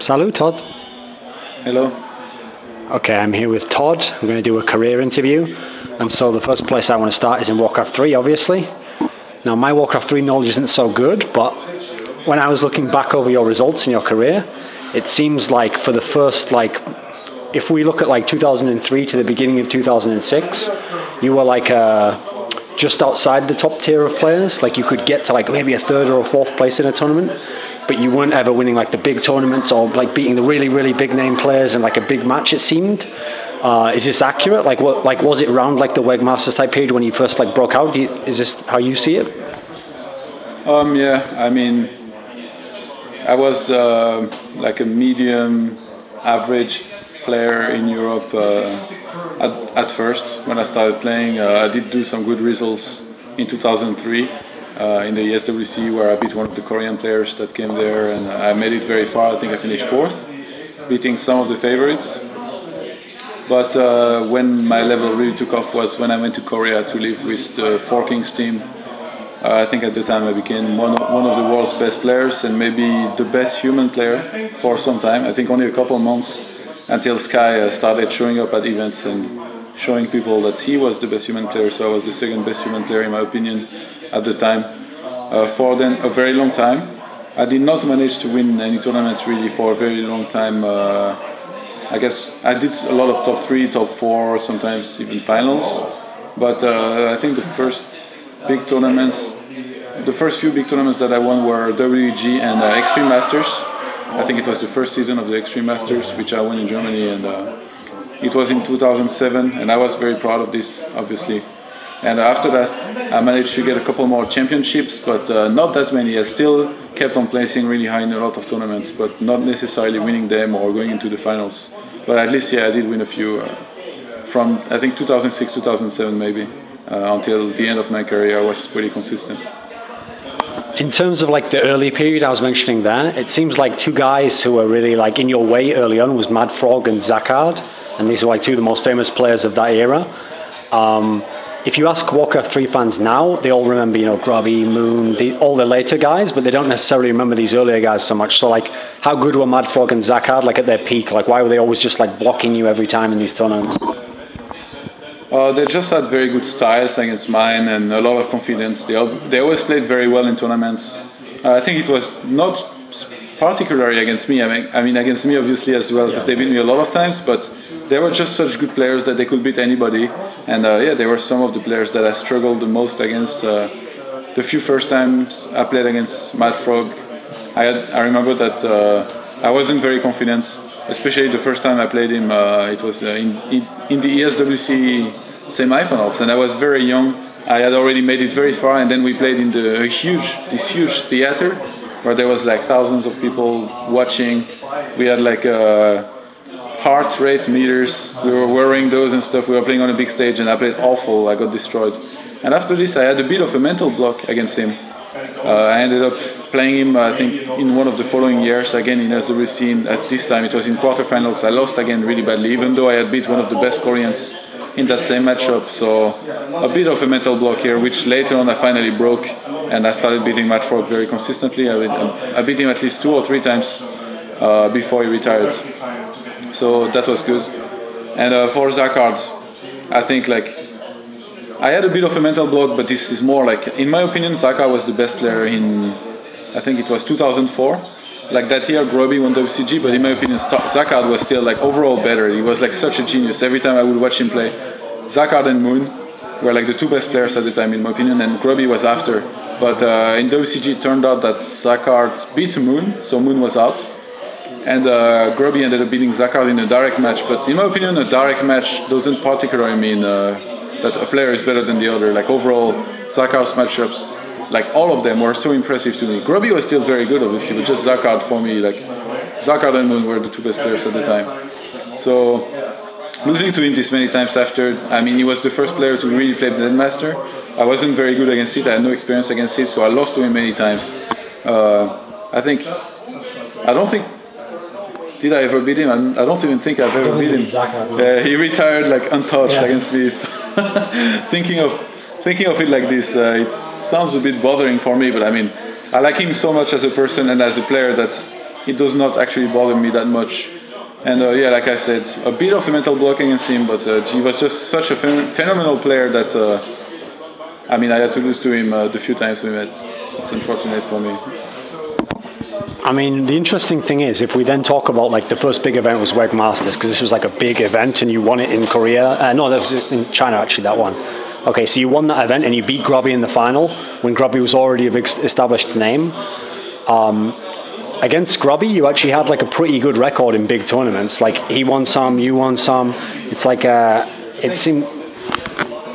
Salut, ToD. Hello. Okay, I'm here with ToD. We're going to do a career interview. And so the first place I want to start is in WarCraft 3, obviously. Now, my WarCraft 3 knowledge isn't so good, but when I was looking back over your results in your career, it seems like for the first, if we look at 2003 to the beginning of 2006, you were just outside the top tier of players. Like you could get to maybe a third or a fourth place in a tournament, but you weren't ever winning the big tournaments or beating the really, really big name players in a big match, it seemed. Is this accurate? Was it around the WEG Masters type period when you first broke out? Is this how you see it? Yeah, I mean, I was a medium average player in Europe at first when I started playing. I did do some good results in 2003 in the SWC, where I beat one of the Korean players that came there, and I made it very far. I think I finished 4th, beating some of the favorites. But when my level really took off was when I went to Korea to live with the 4Kings team. I think at the time I became one of the world's best players and maybe the best human player for some time. I think only a couple of months until Sky started showing up at events and showing people that he was the best human player. So I was the second best human player in my opinion at the time. For then a very long time. I did not manage to win any tournaments really for a very long time. I guess I did a lot of top 3, top 4, sometimes even finals. But I think the first few big tournaments that I won were WEG and Extreme Masters. I think it was the first season of the Extreme Masters, which I won in Germany, and it was in 2007, and I was very proud of this, obviously. And after that, I managed to get a couple more championships, but not that many. I still kept on placing really high in a lot of tournaments, but not necessarily winning them or going into the finals. But at least, yeah, I did win a few from, I think, 2006, 2007 maybe. Until the end of my career, I was pretty consistent. In terms of the early period I was mentioning there, it seems like two guys who were really in your way early on was MaDFroG and Zacard, and these are two of the most famous players of that era. If you ask WarCraft 3 fans now, they all remember, Grubby, Moon, all the later guys, but they don't necessarily remember these earlier guys so much. So how good were MaDFroG and Zacard at their peak? Why were they always just blocking you every time in these tournaments? They just had very good styles against mine and a lot of confidence. They always played very well in tournaments. I think it was not particularly against me. I mean against me obviously as well, because they beat me a lot of times, but they were just such good players that they could beat anybody. And yeah, they were some of the players that I struggled the most against. The few first times I played against MaDFroG, I remember that I wasn't very confident. Especially the first time I played him, it was in the ESWC semi-finals, and I was very young. I had already made it very far, and then we played in this huge theater where there was thousands of people watching. We had heart rate meters. We were wearing those and stuff. We were playing on a big stage, and I played awful. I got destroyed. And after this, I had a bit of a mental block against him. I ended up playing him, I think, in one of the following years, again in SWC. At this time, it was in quarterfinals. I lost again really badly, even though I had beat one of the best Koreans in that same matchup. So a bit of a mental block here, which later on I finally broke, and I started beating MaDFroG very consistently. I beat him at least 2 or 3 times before he retired. So that was good. And for Zacard, I think I had a bit of a mental block, but this is more in my opinion, Zacard was the best player in, I think it was 2004. That year, Grubby won WCG, but in my opinion, Zacard was still overall better. He was such a genius. Every time I would watch him play, Zacard and Moon were the 2 best players at the time, in my opinion, and Grubby was after. But in WCG, it turned out that Zacard beat Moon, so Moon was out. And Grubby ended up beating Zacard in a direct match. But in my opinion, a direct match doesn't particularly mean that a player is better than the other. Overall, Zacard's matchups, all of them were so impressive to me. Grubby was still very good, obviously, but just Zacard for me, Zacard and Moon were the 2 best players at the time. So losing to him this many times after, I mean, he was the first player to really play the Master. I wasn't very good against it. I had no experience against it, so I lost to him many times. Did I ever beat him? I don't even think I've ever beat him. He retired untouched against me. So thinking of it like this, it sounds a bit bothering for me. But I mean, I like him so much as a person and as a player that it does not actually bother me that much. And yeah, like I said, a bit of a mental block against him, but he was just such a phenomenal player that I mean, I had to lose to him the few times we met. It's unfortunate for me. I mean, the interesting thing is, if we then talk about like the first big event was WEG Masters, because this was like a big event and you won it in Korea. No, that was in China actually, that one. Okay, so you won that event and you beat Grubby in the final when Grubby was already a big established name. Against Grubby, you actually had like a pretty good record in big tournaments. Like he won some, you won some. It's like it seemed.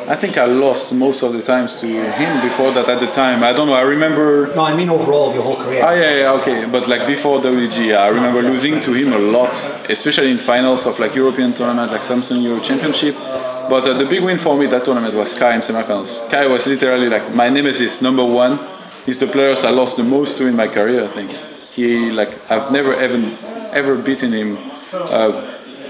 I think I lost most of the times to him before that at the time. I don't know, I remember... No, I mean overall, your whole career. Ah, yeah, okay. But like before WG, I remember losing to him a lot, especially in finals of like European tournament, like Samsung Euro Championship. But the big win for me that tournament was Sky in semifinals. Sky was literally like my nemesis, #1. He's the players I lost the most to in my career, I think. He, like, I've never ever beaten him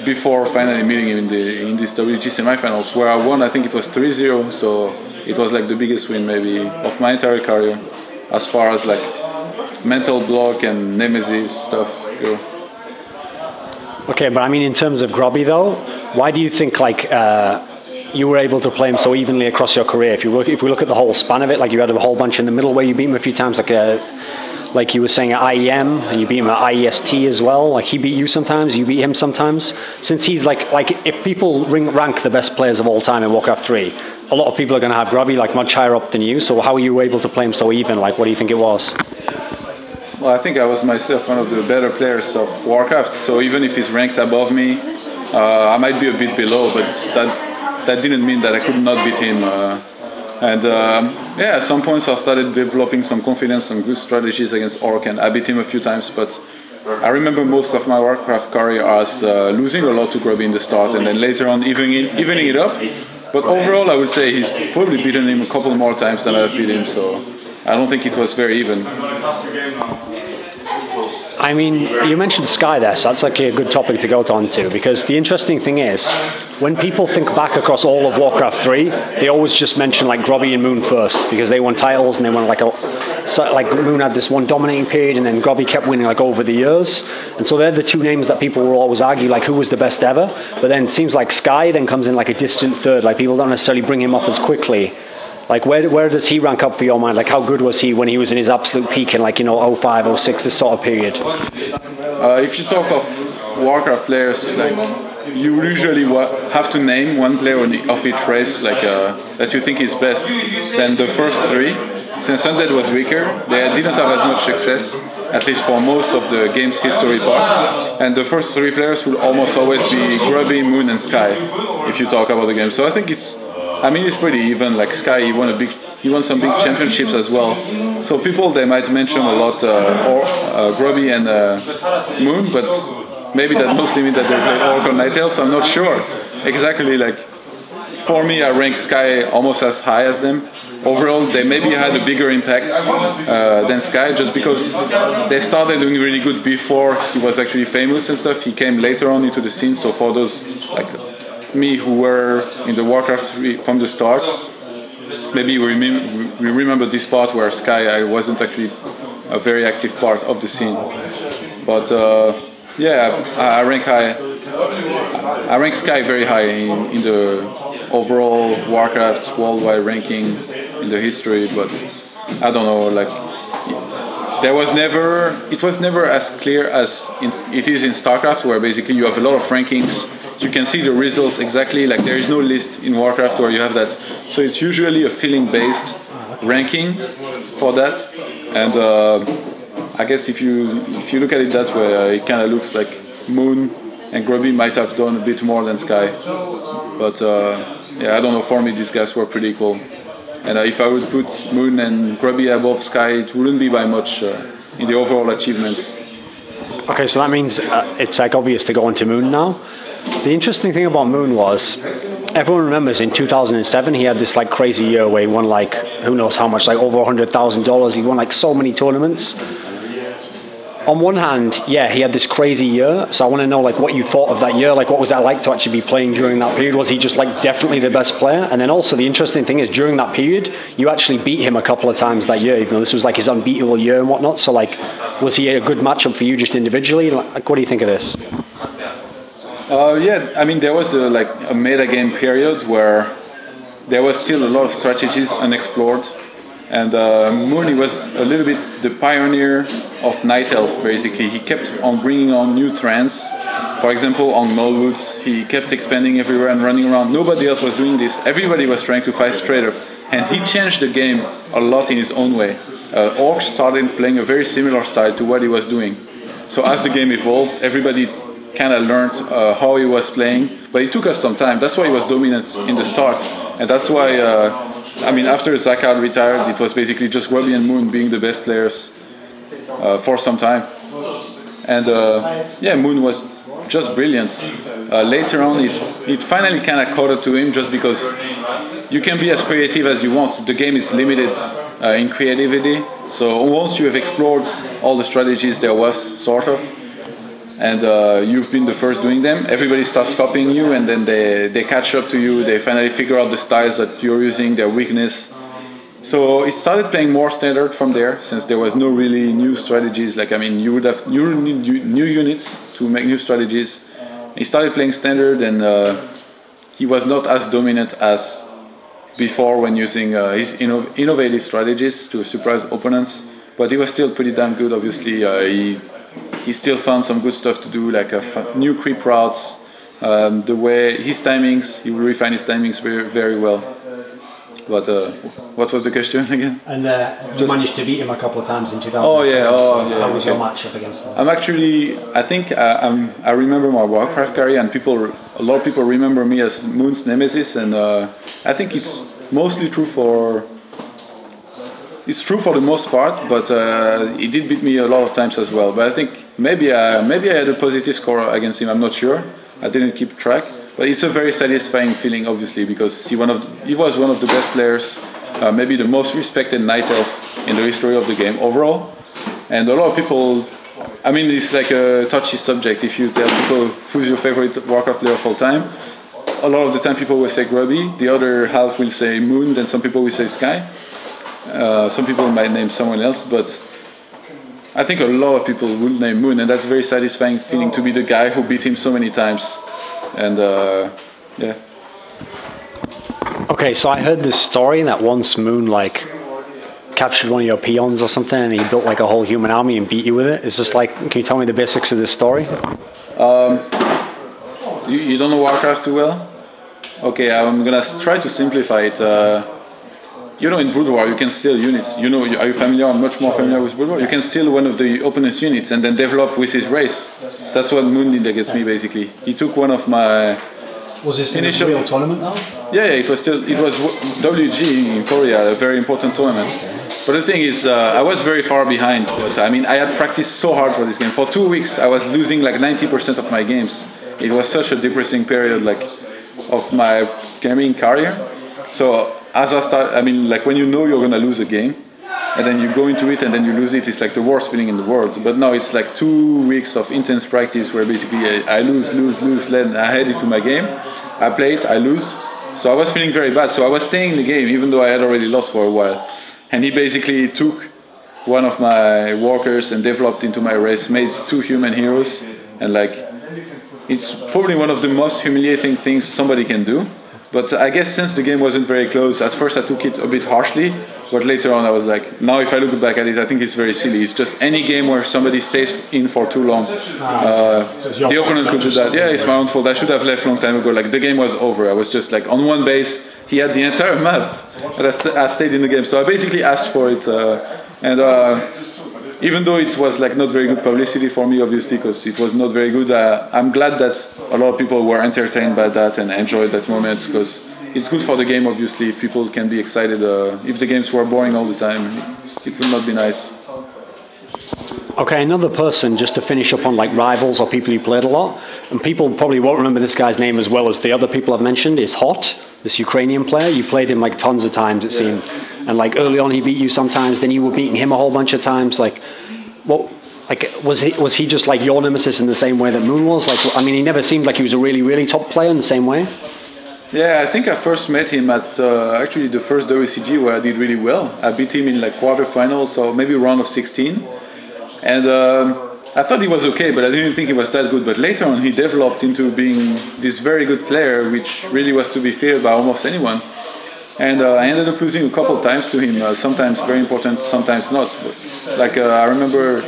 before finally meeting him in this WG semifinals, where I won. I think it was 3-0, so it was like the biggest win maybe of my entire career, as far as like mental block and nemesis stuff go. Okay, but I mean, in terms of Grubby though, why do you think like you were able to play him so evenly across your career? If we look at the whole span of it, like you had a whole bunch in the middle where you beat him a few times, like you were saying at IEM, and you beat him at IEST as well. Like he beat you sometimes, you beat him sometimes. Since he's like if people rank the best players of all time in WarCraft 3, a lot of people are going to have Grubby like much higher up than you. So how were you able to play him so even? Like, what do you think it was? Well, I think I was myself one of the better players of Warcraft. So even if he's ranked above me, I might be a bit below, but that didn't mean that I could not beat him. Yeah, at some points I started developing some confidence, some good strategies against Orc, and I beat him a few times, but I remember most of my Warcraft career as losing a lot to Grubby in the start, and then later on evening it up. But overall I would say he's probably beaten him a couple more times than I've beat him, so I don't think it was very even. I mean, you mentioned Sky there, so that's like a good topic to go on to, because the interesting thing is, when people think back across all of Warcraft 3, they always just mention like Grubby and Moon first, because they won titles and they won like Moon had this one dominating period and then Grubby kept winning like over the years. And so they're the two names that people will always argue like who was the best ever. But then it seems like Sky then comes in like a distant third, like people don't necessarily bring him up as quickly. Like where does he rank up for your mind? Like how good was he when he was in his absolute peak in like, you know, 05, 06, this sort of period? If you talk of Warcraft players, like you usually have to name one player of each race like that you think is best. Then the first three, since Undead was weaker, they didn't have as much success, at least for most of the game's history part. And the first three players will almost always be Grubby, Moon, and Sky, if you talk about the game. So I think it's pretty even. Like Sky, he won some big championships as well. So people, they might mention a lot Grubby and Moon, but maybe that mostly means that they play Orc or Night Elves. I'm not sure exactly. Like for me, I rank Sky almost as high as them. Overall, they maybe had a bigger impact than Sky, just because they started doing really good before he was actually famous and stuff. He came later on into the scene. So for those like me who were in the Warcraft 3 from the start, maybe we remember this part where Sky wasn't actually a very active part of the scene. But yeah, I rank Sky very high in the overall Warcraft worldwide ranking in the history. But I don't know, like it was never as clear as it is in StarCraft, where basically you have a lot of rankings. You can see the results exactly, like there is no list in Warcraft where you have that. So it's usually a feeling-based ranking for that. And I guess if you look at it that way, it kind of looks like Moon and Grubby might have done a bit more than Sky. But yeah, I don't know, for me these guys were pretty cool. And if I would put Moon and Grubby above Sky, it wouldn't be by much in the overall achievements. Okay, so that means it's like obvious to go on to Moon now. The interesting thing about Moon was, everyone remembers in 2007 he had this like crazy year where he won like who knows how much, like over $100,000. He won like so many tournaments. on one hand, yeah, he had this crazy year. So I want to know like what you thought of that year. Like, what was that like to actually be playing during that period? Was he just like definitely the best player? And then also the interesting thing is during that period, you actually beat him a couple of times that year, even though this was like his unbeatable year and whatnot. So like, was he a good matchup for you just individually? Like, what do you think of this? Yeah, I mean, there was a meta game period where there was still a lot of strategies unexplored. And Moon, he was a little bit the pioneer of Night Elf, basically. He kept on bringing on new trends. For example, on Nullwoods, he kept expanding everywhere and running around. Nobody else was doing this. Everybody was trying to fight straight up. And he changed the game a lot in his own way. Orcs started playing a very similar style to what he was doing. So as the game evolved, everybody kind of learned how he was playing. But it took us some time. That's why he was dominant in the start. And that's why, I mean, after Zacard retired, it was basically just Grubby and Moon being the best players for some time. And yeah, Moon was just brilliant. Later on, it finally kind of caught up to him just because you can be as creative as you want. The game is limited in creativity. So once you have explored all the strategies there was, sort of, and you've been the first doing them, everybody starts copying you, and then they catch up to you. They finally figure out the styles that you're using, their weakness. So it started playing more standard from there, since there was no really new strategies. Like, I mean, you would have new units to make new strategies. He started playing standard, and he was not as dominant as before when using his innovative strategies to surprise opponents. But he was still pretty damn good, obviously. He still found some good stuff to do, like new creep routes, the way his timings, he will refine his timings very, very well. But what was the question again? And you managed to beat him a couple of times in 2000. Oh yeah, yeah. How was your matchup against him? I think I remember my WarCraft career, and a lot of people remember me as Moon's nemesis, and I think it's mostly true for. It's true for the most part, but he did beat me a lot of times as well. But I think maybe I had a positive score against him. I'm not sure. I didn't keep track. But it's a very satisfying feeling, obviously, because he was one of the best players, maybe the most respected Night Elf in the history of the game overall. And a lot of people, I mean, it's like a touchy subject. If you tell people who's your favorite WarCraft player of all time, a lot of the time people will say Grubby. The other half will say Moon. Then some people will say Sky. Some people might name someone else, but I think a lot of people would name Moon, and that's a very satisfying feeling to be the guy who beat him so many times. And yeah. Okay, so I heard this story that once Moon like captured one of your peons or something, and he built like a whole human army and beat you with it. It's just like, can you tell me the basics of this story? You don't know WarCraft too well? Okay, I'm gonna try to simplify it. You know, in Brood War, you can steal units. You know, are you familiar, or much more familiar with Brood War? You can steal one of the opponent's units and then develop with his race. That's what Moon did against me, basically. He took one of my... Was this initial real tournament, though? Yeah, it was WG in Korea, a very important tournament. But the thing is, I was very far behind. But I mean, I had practiced so hard for this game. For 2 weeks, I was losing like 90% of my games. It was such a depressing period, like, of my gaming career. So as I start, I mean, like when you know you're gonna lose a game, and then you go into it and then you lose it, it's like the worst feeling in the world. But now it's like 2 weeks of intense practice where basically I lose, then I head into my game, I play it, I lose. So I was feeling very bad. So I was staying in the game even though I had already lost for a while. And he basically took one of my walkers and developed into my race, made 2 human heroes, and like, it's probably one of the most humiliating things somebody can do. But I guess since the game wasn't very close, at first I took it a bit harshly, but later on I was like, now if I look back at it, I think it's very silly. It's just any game where somebody stays in for too long. The opponent could do that. Yeah, it's my own fault. I should have left a long time ago. Like, the game was over. I was just like on one base. He had the entire map, but I stayed in the game. So I basically asked for it, even though it was like not very good publicity for me, obviously, because it was not very good, I'm glad that a lot of people were entertained by that and enjoyed that moment, because it's good for the game, obviously, if people can be excited. If the games were boring all the time, it would not be nice. Okay, another person, just to finish up on like rivals or people you played a lot, and people probably won't remember this guy's name as well as the other people I've mentioned, is Hot, this Ukrainian player. You played him like tons of times, it seemed. And like early on he beat you sometimes, then you were beating him a whole bunch of times. Like, like, was he just like your nemesis in the same way that Moon was? Like, I mean, he never seemed like he was a really, really top player in the same way. Yeah, I think I first met him at actually the first WCG where I did really well. I beat him in like quarterfinals or maybe round of 16. And I thought he was okay, but I didn't think he was that good. But later on, he developed into being this very good player, which really was to be feared by almost anyone. And I ended up losing a couple of times to him, sometimes very important, sometimes not. But, like I remember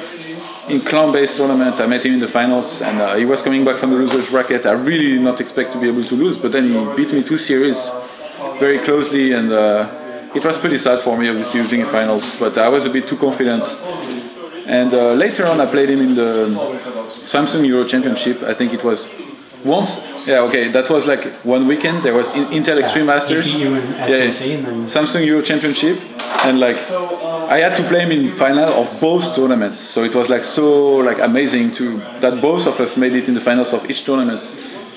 in clan-based tournament, I met him in the finals, and he was coming back from the losers bracket. I really did not expect to be able to lose, but then he beat me 2 series very closely, and it was pretty sad for me, obviously, losing in finals, but I was a bit too confident. And later on, I played him in the Samsung Euro Championship. I think it was once. Yeah, okay, that was like one weekend. There was Intel Extreme Masters. Samsung Euro Championship, and like I had to play him in final of both tournaments. So it was like so like amazing that both of us made it in the finals of each tournament.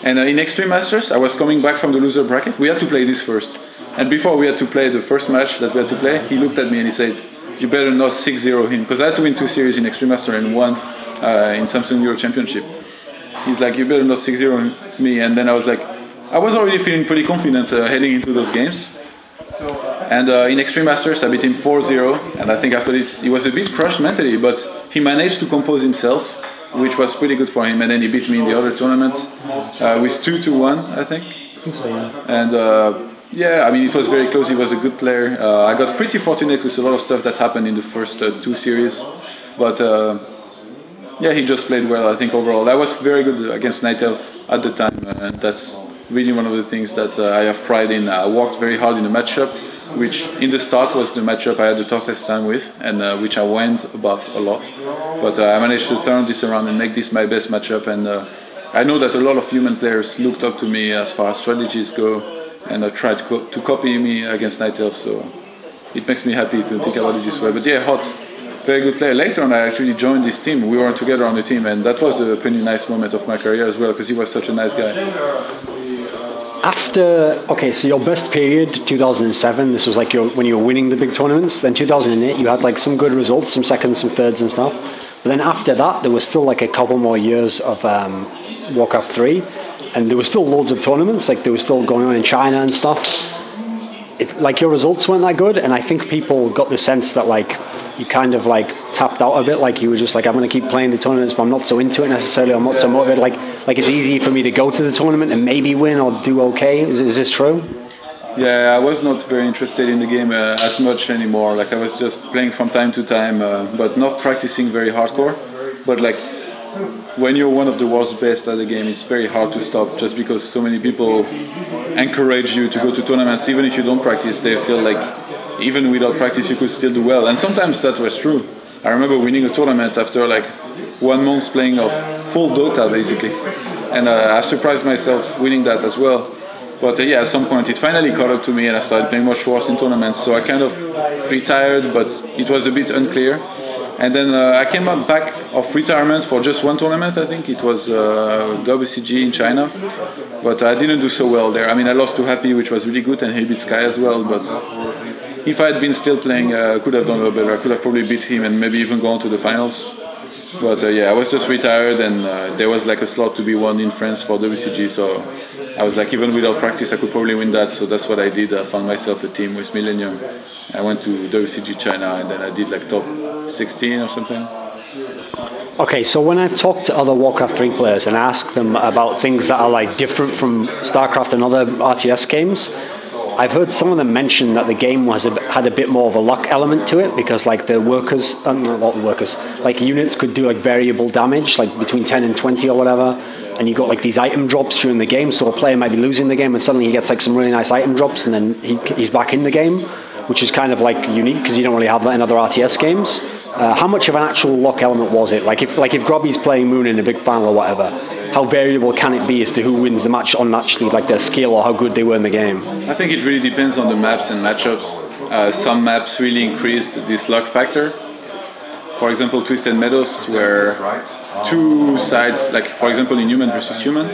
And in Extreme Masters, I was coming back from the loser bracket. We had to play this first, and before we had to play the first match that we had to play, he looked at me and he said, "You better not 6-0 him," because I had to win 2 series in Extreme Master and 1 in Samsung Euro Championship. He's like, "You better not 6-0 me," and then I was like, I was already feeling pretty confident heading into those games. And in Extreme Masters, I beat him 4-0, and I think after this, he was a bit crushed mentally, but he managed to compose himself, which was pretty good for him, and then he beat me in the other tournaments with 2-1, I think. I think so, yeah. And yeah, I mean, it was very close. He was a good player. I got pretty fortunate with a lot of stuff that happened in the first 2 series, but yeah, he just played well, I think, overall. I was very good against NightEnD at the time, and that's really one of the things that I have pride in. I worked very hard in the matchup, which in the start was the matchup I had the toughest time with, and which I whined about a lot. But I managed to turn this around and make this my best matchup, and I know that a lot of human players looked up to me as far as strategies go, and tried to copy me against NightEnD, so it makes me happy to think about it this way. But yeah, Hot, very good player. Later on, I actually joined this team. We were together on the team, and that was a pretty nice moment of my career as well, because he was such a nice guy. Okay, so your best period, 2007, this was like when you were winning the big tournaments. Then 2008, you had like some good results, some seconds, some thirds and stuff. But then after that, there was still like a couple more years of WarCraft 3, and there were still loads of tournaments, like they were still going on in China and stuff. Like your results weren't that good, and I think people got the sense that like you kind of like tapped out a bit, like you were just like, I'm going to keep playing the tournaments, but I'm not so into it necessarily, I'm not so motivated, like it's easy for me to go to the tournament and maybe win or do okay. Is this true? Yeah, I was not very interested in the game as much anymore. Like I was just playing from time to time, but not practicing very hardcore. But like when you're one of the world's best at the game, it's very hard to stop, just because so many people encourage you to go to tournaments. Even if you don't practice, they feel like even without practice you could still do well, and sometimes that was true. I remember winning a tournament after like 1 month playing of full Dota basically, and I surprised myself winning that as well. But yeah, at some point it finally caught up to me, and I started playing much worse in tournaments, so I kind of retired, but it was a bit unclear. And then I came up back of retirement for just 1 tournament, I think. It was WCG in China, but I didn't do so well there. I mean, I lost to Happy, which was really good, and he beat Sky as well, but if I had been still playing, I could have done a lot better. I could have probably beat him and maybe even gone to the finals. But yeah, I was just retired, and there was like a slot to be won in France for WCG, so I was like, even without practice, I could probably win that, so that's what I did. I found myself a team with Millennium. I went to WCG China, and then I did like top 16 or something. Okay, so when I've talked to other WarCraft 3 players and asked them about things that are like different from StarCraft and other RTS games, I've heard some of them mention that the game had a bit more of a luck element to it, because like the workers, not the workers, like units could do like variable damage, like between 10 and 20 or whatever, and you got like these item drops during the game, so a player might be losing the game and suddenly he gets like some really nice item drops, and then he's back in the game, which is kind of like unique because you don't really have that in other RTS games. How much of an actual luck element was it? Like if Grubby's playing Moon in a big final or whatever, how variable can it be as to who wins the match on actually like their skill or how good they were in the game? I think it really depends on the maps and matchups. Some maps really increased this luck factor. For example, Twisted Meadows, where 2 sides, like for example in Human versus Human,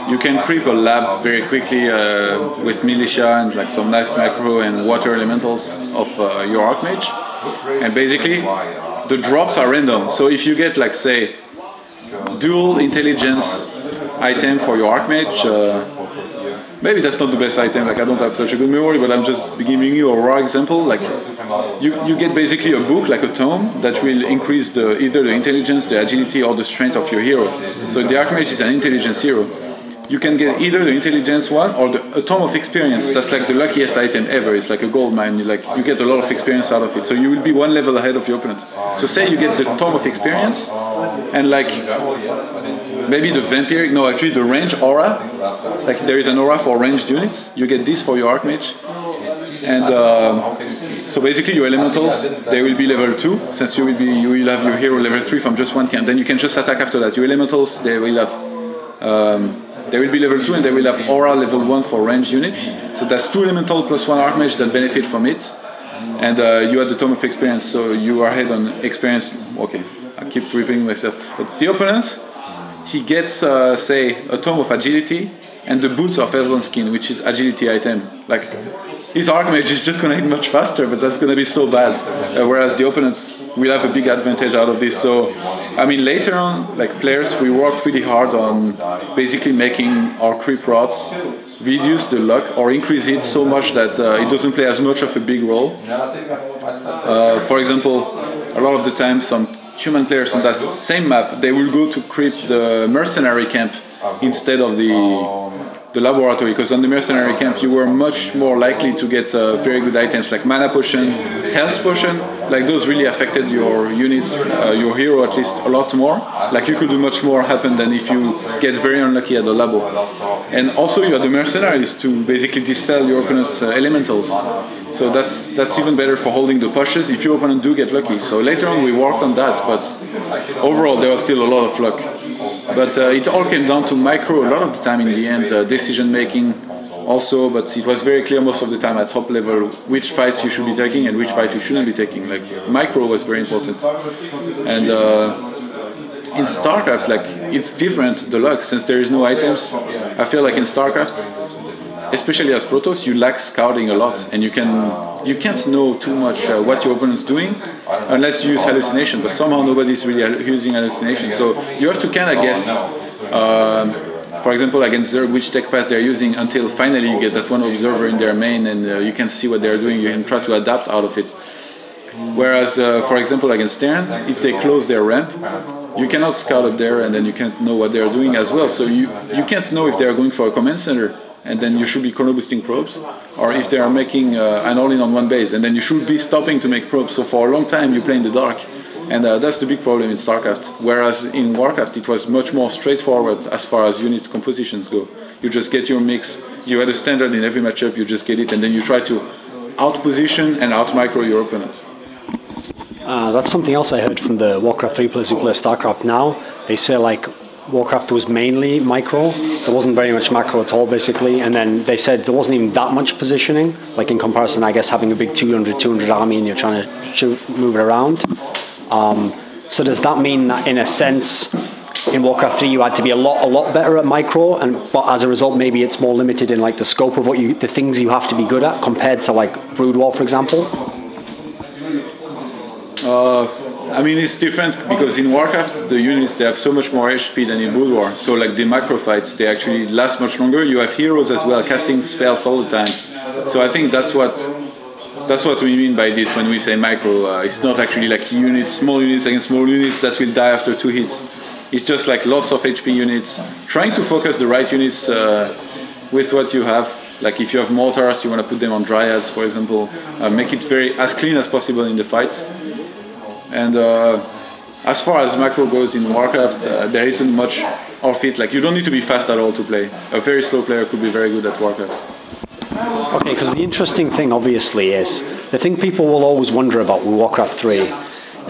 you can creep a lab very quickly with militia and like some nice macro and water elementals of your Archmage. And basically, the drops are random. So if you get, like, say, dual intelligence item for your Archmage, maybe that's not the best item, like I don't have such a good memory, but I'm just giving you a raw example. Like you get basically a book, like a tome, that will increase either the intelligence, the agility, or the strength of your hero. So the Archmage is an intelligence hero. You can get either the intelligence one or a tome of experience. That's like the luckiest item ever. It's like a gold mine. You get a lot of experience out of it. So you will be one level ahead of your opponent. So say you get the tome of experience and like maybe the vampiric, no, actually the range aura. Like there is an aura for ranged units. You get this for your Archmage. And so basically your elementals, they will be level 2, since you will have your hero level 3 from just one camp. Then you can just attack after that. Your elementals, they will be level 2 and they will have aura level 1 for ranged units. So that's 2 elemental plus 1 Archmage that benefit from it. And you have the Tome of Experience, so you are ahead on experience. Okay, I keep repeating myself. But the opponents, he gets, say, a Tome of Agility and the Boots of Elven Skin, which is agility item. Like, his Archmage is just going to hit much faster, but that's going to be so bad. Whereas the opponents will have a big advantage out of this. So, I mean, later on, like players, we worked really hard on basically making our creep rods reduce the luck or increase it so much that it doesn't play as much of a big role. For example, a lot of the time, some human players on that same map, they will go to creep the mercenary camp instead of the laboratory, because on the mercenary camp you were much more likely to get very good items like mana potion, health potion. Like those really affected your units, your hero at least a lot more. Like you could do much more happen than if you get very unlucky at the labo. And also you have the mercenaries to basically dispel your opponent's elementals. So that's even better for holding the pushes if your opponent do get lucky. So later on we worked on that, but overall there was still a lot of luck. But it all came down to micro a lot of the time in the end, decision making also, but it was very clear most of the time at top level which fights you should be taking and which fight you shouldn't be taking. Like micro was very important. And in StarCraft, like it's different, the luck, since there is no items. I feel like in StarCraft, especially as Protoss, you lack scouting a lot, and you can't know too much what your opponent's doing unless you use hallucination. But somehow nobody's really using hallucination, so you have to kind of guess. For example, against Zerg, which tech pass they're using until finally you get that one observer in their main, and you can see what they're doing. You can try to adapt out of it. Whereas, for example, against Terran, if they close their ramp, you cannot scout up there, and then you can't know what they're doing as well. So you can't know if they're going for a command center, and then you should be chrono boosting probes, or if they are making an all-in on one base, and then you should be stopping to make probes. So for a long time you play in the dark, and that's the big problem in StarCraft. Whereas in WarCraft it was much more straightforward as far as unit compositions go. You just get your mix, you had a standard in every matchup, you just get it, and then you try to out-position and out-micro your opponent. That's something else I heard from the WarCraft 3 players who play StarCraft now. They say like WarCraft was mainly micro, there wasn't very much macro at all basically, and then they said there wasn't even that much positioning, like in comparison I guess having a big 200 army and you're trying to move it around. So does that mean that in a sense in WarCraft 3 you had to be a lot better at micro, but as a result maybe it's more limited in like the scope of the things you have to be good at compared to like Brood War, for example? I mean, it's different because in WarCraft the units, they have so much more HP than in Brood War. So like the macro fights, they actually last much longer. You have heroes as well casting spells all the time. So I think that's what we mean by this when we say micro. It's not actually like small units against small units that will die after 2 hits. It's just like lots of HP units, trying to focus the right units with what you have. Like if you have mortars, you want to put them on dryads, for example. Make it as clean as possible in the fights. And as far as macro goes in WarCraft, there isn't much of it. Like you don't need to be fast at all to play. A very slow player could be very good at WarCraft. Okay, because the interesting thing obviously is, the thing people will always wonder about with WarCraft 3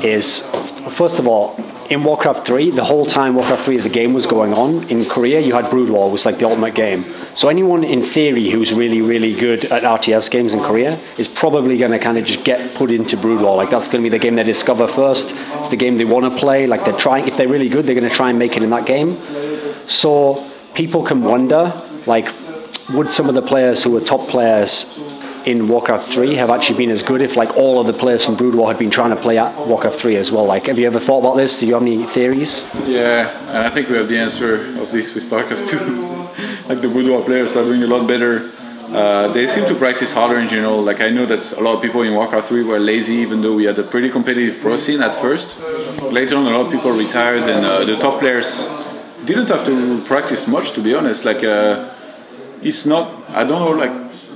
is, first of all, in WarCraft 3, the whole time WarCraft 3 as the game was going on, in Korea you had Brood War, it was like the ultimate game. So anyone in theory who's really, really good at RTS games in Korea is probably going to kind of just get put into Brood War. Like that's going to be the game they discover first, it's the game they want to play, like they're trying, if they're really good, they're going to try and make it in that game. So people can wonder, like, would some of the players who are top players in WarCraft 3 have actually been as good if like all of the players from Brood War had been trying to play at WarCraft 3 as well? Like, have you ever thought about this? Do you have any theories? Yeah, and I think we have the answer of this with StarCraft 2. Like the Brood War players are doing a lot better. They seem to practice harder in general. Like I know that a lot of people in WarCraft 3 were lazy, even though we had a pretty competitive pro scene at first. Later on, a lot of people retired, and the top players didn't have to practice much, to be honest. Like it's not, I don't know, like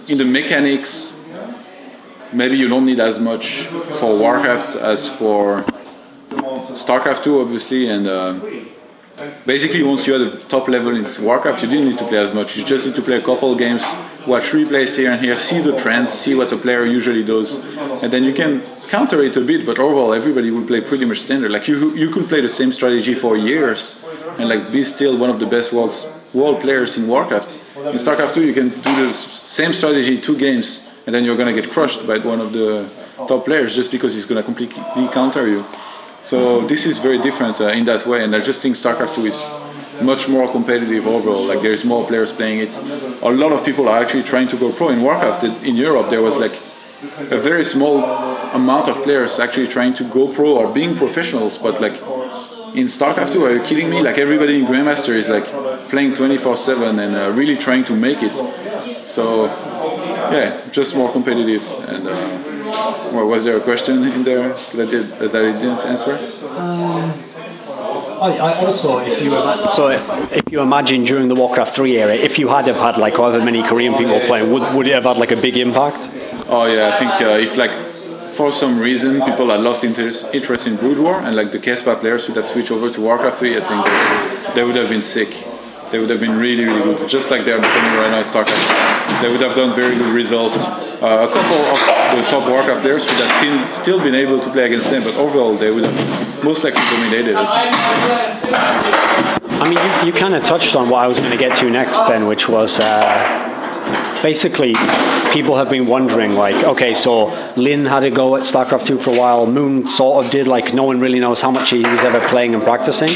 in the mechanics, maybe you don't need as much for WarCraft as for StarCraft 2, obviously, and basically once you're at the top level in WarCraft, you didn't need to play as much. You just need to play a couple games, watch replays here and here, see the trends, see what a player usually does, and then you can counter it a bit, but overall everybody would play pretty much standard. Like you could play the same strategy for years and like be still one of the best world players in WarCraft. In StarCraft 2 you can do the same strategy 2 games and then you're gonna get crushed by one of the top players just because he's gonna completely counter you. So this is very different in that way, and I just think StarCraft 2 is much more competitive overall. Like there's more players playing it. A lot of people are actually trying to go pro in WarCraft. In Europe there was like a very small amount of players actually trying to go pro or being professionals, but like in StarCraft 2, are you kidding me? Like everybody in Grandmaster is like playing 24/7 and really trying to make it. So yeah, just more competitive. And well, was there a question in there that I didn't answer? I also, if you imagine during the WarCraft 3 era, if you had have had like however many Korean people playing, would it have had like a big impact? Oh yeah, I think if like for some reason people had lost interest in Brood War and like the Kespa players would have switched over to WarCraft 3, I think they would have been sick. They would have been really, really good, just like they're becoming right now in StarCraft. They would have done very good results. A couple of the top WarCraft players would have still been able to play against them, but overall they would have most likely dominated it. I mean, you kind of touched on what I was going to get to next then, which was basically people have been wondering, like, okay, so Lin had a go at StarCraft 2 for a while, Moon sort of did, like no one really knows how much he was ever playing and practicing.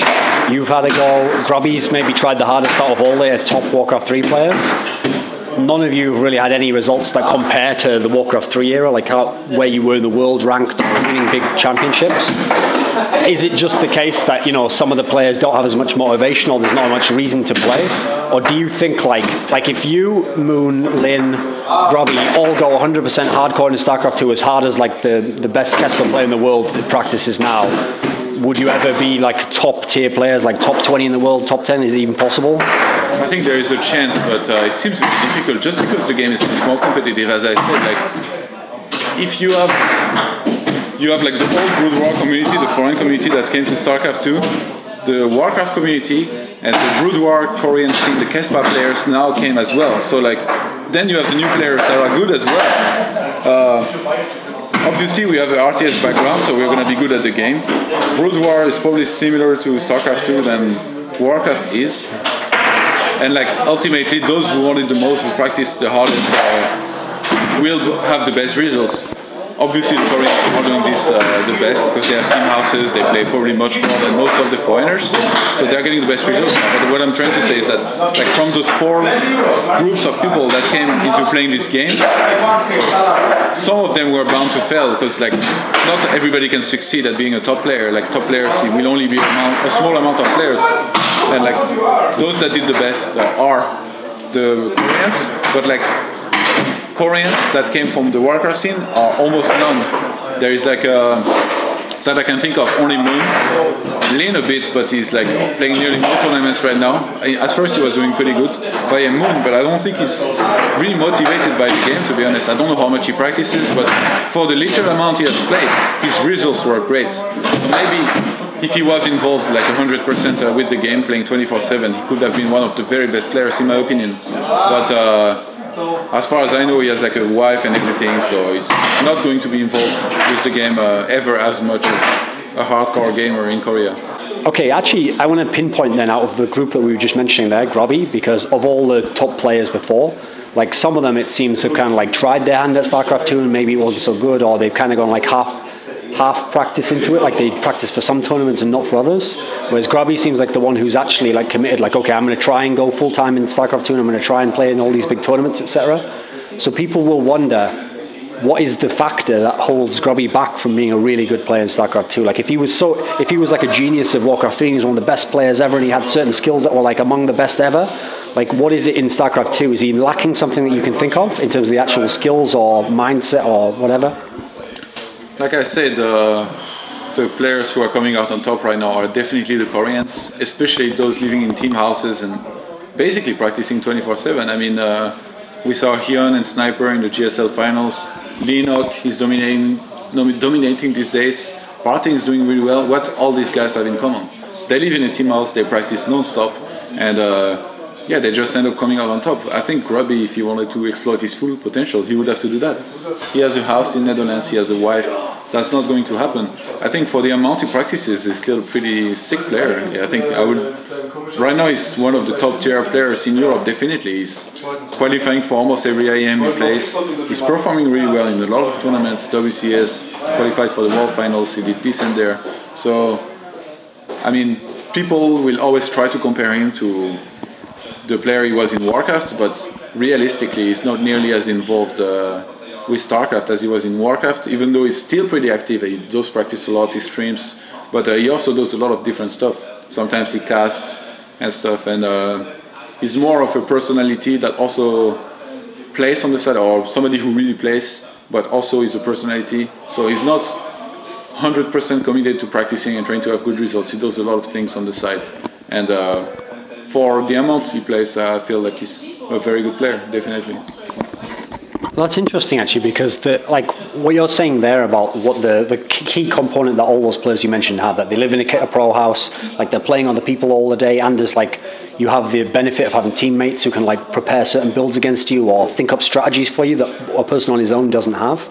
You've had a go, Grubby's maybe tried the hardest out of all the top WarCraft 3 players. None of you have really had any results that compare to the WarCraft 3 era, like where you were in the world ranked, winning big championships. Is it just the case that, you know, some of the players don't have as much motivation or there's not much reason to play? Or do you think like if you, Moon, Lin, Grubby all go 100% hardcore in StarCraft 2 as hard as like the best Kesper player in the world that practices now, would you ever be like top tier players, like top 20 in the world, top 10? Is it even possible? I think there is a chance, but it seems to be difficult just because the game is much more competitive. As I said, like if you have like the old Brood War community, the foreign community that came to StarCraft 2, the WarCraft community, and the Brood War Korean scene, the Kespa players now came as well. So like then you have the new players that are good as well. Obviously we have an RTS background, so we're going to be good at the game. Brood War is probably similar to StarCraft 2 than WarCraft is. And like ultimately those who want it the most, who practice the hardest, will have the best results. Obviously the Koreans are doing this the best because they have team houses, they play probably much more than most of the foreigners, so they're getting the best results. But what I'm trying to say is that like from those 4 groups of people that came into playing this game, some of them were bound to fail because like not everybody can succeed at being a top player. Like top players will only be a small amount of players, and like those that did the best are the Koreans, but like Koreans that came from the WarCraft scene are almost none. There is like that I can think of only Moon, Lin a bit, but he's like playing nearly no tournaments right now. At first he was doing pretty good by a Moon, but I don't think he's really motivated by the game, to be honest. I don't know how much he practices, but for the little amount he has played, his results were great. So maybe if he was involved like 100% with the game, playing 24/7, he could have been one of the very best players in my opinion. But as far as I know, he has like a wife and everything, so he's not going to be involved with the game ever as much as a hardcore gamer in Korea. Okay, actually, I want to pinpoint then out of the group that we were just mentioning there, Grubby, because of all the top players before, like some of them it seems have kind of like tried their hand at StarCraft 2 and maybe it wasn't so good, or they've kind of gone like half practice into it, like they practice for some tournaments and not for others, whereas Grubby seems like the one who's actually like committed, like okay, I'm going to try and go full time in StarCraft 2 and I'm going to try and play in all these big tournaments, etc. So people will wonder, what is the factor that holds Grubby back from being a really good player in StarCraft 2? Like if he was like a genius of WarCraft 3, he was one of the best players ever, and he had certain skills that were like among the best ever. Like what is it in StarCraft 2? Is he lacking something that you can think of in terms of the actual skills or mindset or whatever? Like I said, the players who are coming out on top right now are definitely the Koreans, especially those living in team houses and basically practicing 24/7. I mean, we saw Yoan and Sniper in the GSL finals. Linok is dominating these days. Parting is doing really well. What all these guys have in common? They live in a team house, they practice non-stop, and yeah, they just end up coming out on top. I think Grubby, if he wanted to exploit his full potential, he would have to do that. He has a house in Netherlands, he has a wife. That's not going to happen. I think for the amount he practices, he's still a pretty sick player. Yeah, I think right now he's one of the top tier players in Europe, definitely. He's qualifying for almost every IEM he plays. He's performing really well in a lot of tournaments. WCS, qualified for the World Finals, he did decent there. So, I mean, people will always try to compare him to the player he was in Warcraft, but realistically he's not nearly as involved with StarCraft as he was in Warcraft, even though he's still pretty active. He does practice a lot, he streams, but he also does a lot of different stuff. Sometimes he casts and stuff, and he's more of a personality that also plays on the side, or somebody who really plays, but also is a personality. So he's not 100% committed to practicing and trying to have good results. He does a lot of things on the side, and for the amounts he plays, I feel like he's a very good player, definitely. Well, that's interesting actually, because like what you're saying there about what the key component that all those players you mentioned have, that they live in a pro house, like they're playing on the people all the day, and there's like you have the benefit of having teammates who can like prepare certain builds against you or think up strategies for you that a person on his own doesn't have.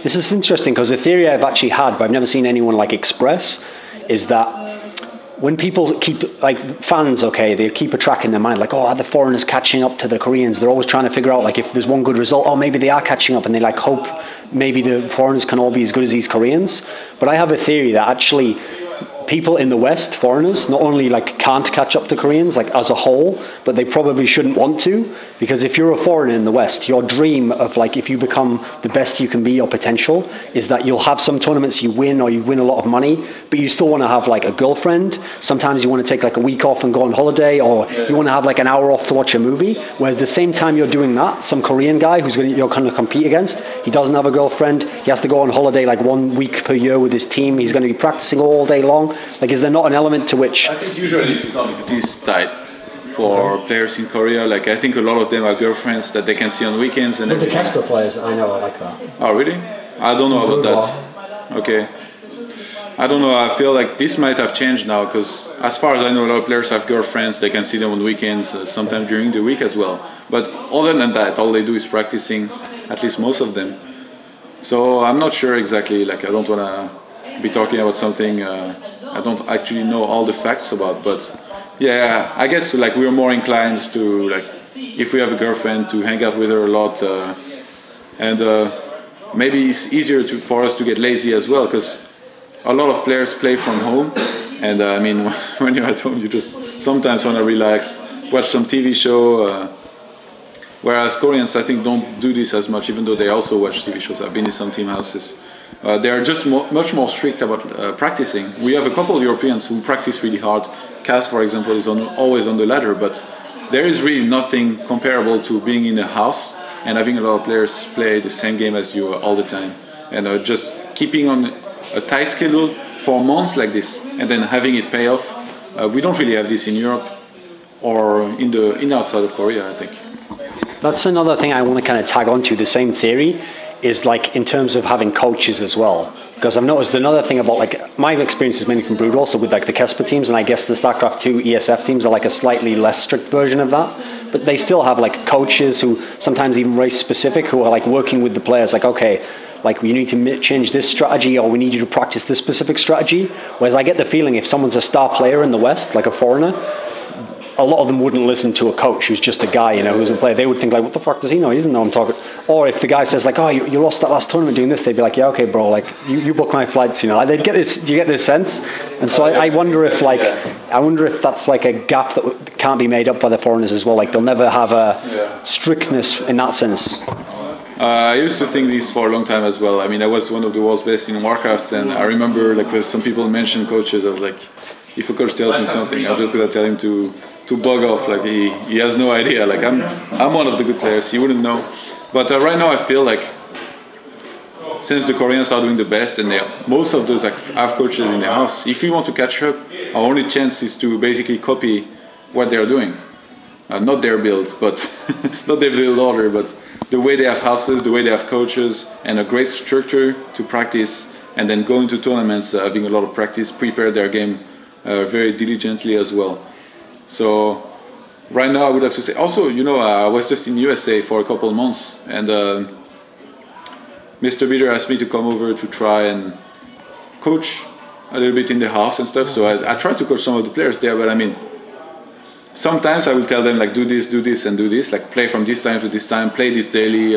This is interesting because the theory I've actually had, but I've never seen anyone like express, is that when people keep, like fans, okay, they keep a track in their mind, like, oh, are the foreigners catching up to the Koreans? They're always trying to figure out, like, if there's one good result, oh, maybe they are catching up, and they like hope maybe the foreigners can all be as good as these Koreans. But I have a theory that actually people in the West, foreigners, not only like can't catch up to Koreans like as a whole, but they probably shouldn't want to, because if you're a foreigner in the West, your dream of like if you become the best you can be, your potential is that you'll have some tournaments you win, or you win a lot of money, but you still want to have like a girlfriend. Sometimes you want to take like a week off and go on holiday, or you want to have like an hour off to watch a movie. Whereas the same time you're doing that, some Korean guy you're going to compete against, he doesn't have a girlfriend, he has to go on holiday like 1 week per year with his team, he's going to be practicing all day long. Like, is there not an element to which... I think usually it's not this tight for players in Korea. Like, I think a lot of them are girlfriends that they can see on weekends and everything. The Casper players, I know, I like that. Oh, really? I don't know about that. Okay. I don't know, I feel like this might have changed now, because as far as I know, a lot of players have girlfriends, they can see them on weekends, sometimes during the week as well. But other than that, all they do is practicing, at least most of them. So I'm not sure exactly, like, I don't want to be talking about something I don't actually know all the facts about, but yeah, I guess like we're more inclined to, like, if we have a girlfriend, to hang out with her a lot, and maybe it's easier for us to get lazy as well, because a lot of players play from home, and I mean, when you're at home, you just sometimes want to relax, watch some TV show, whereas Koreans, I think, don't do this as much, even though they also watch TV shows. I've been in some team houses. They are just much more strict about practicing. We have a couple of Europeans who practice really hard. Cass, for example, is always on the ladder, but there is really nothing comparable to being in a house and having a lot of players play the same game as you all the time, and just keeping on a tight schedule for months like this, and then having it pay off. We don't really have this in Europe or in outside of Korea, I think. That's another thing I want to kind of tag onto, the same theory, is like in terms of having coaches as well. Because I've noticed another thing about, like, my experience is mainly from Brood, also with like the Kesper teams, and I guess the StarCraft 2 ESF teams are like a slightly less strict version of that. But they still have like coaches who sometimes even race specific, who are like working with the players, like, okay, like we need to change this strategy, or we need you to practice this specific strategy. Whereas I get the feeling if someone's a star player in the West, like a foreigner, a lot of them wouldn't listen to a coach who's just a guy, you know, who's a player. They would think like, what the fuck does he know? He doesn't know I'm talking. Or if the guy says like, oh, you lost that last tournament doing this, they'd be like, yeah, okay, bro, like you book my flights, you know. They'd get this. Do you get this sense? And so I wonder if like, I wonder if that's like a gap that can't be made up by the foreigners as well. Like they'll never have a strictness in that sense. I used to think this for a long time as well. I mean, I was one of the world's best in Warcraft, and I remember like when some people mentioned coaches, I was like, if a coach tells me something, I'm just gonna tell him to bug off. Like he has no idea. Like I'm one of the good players. He wouldn't know. But right now I feel like since the Koreans are doing the best, and most of those have coaches in their house, if we want to catch up, our only chance is to basically copy what they're doing. Not their build, but not their build order, but the way they have houses, the way they have coaches, and a great structure to practice, and then go into tournaments having a lot of practice, prepare their game very diligently as well. So right now I would have to say, also, you know, I was just in USA for a couple of months, and Mr. Bitter asked me to come over to try and coach a little bit in the house and stuff. So I tried to coach some of the players there, but I mean, sometimes I will tell them like do this and do this, like play from this time to this time, play this daily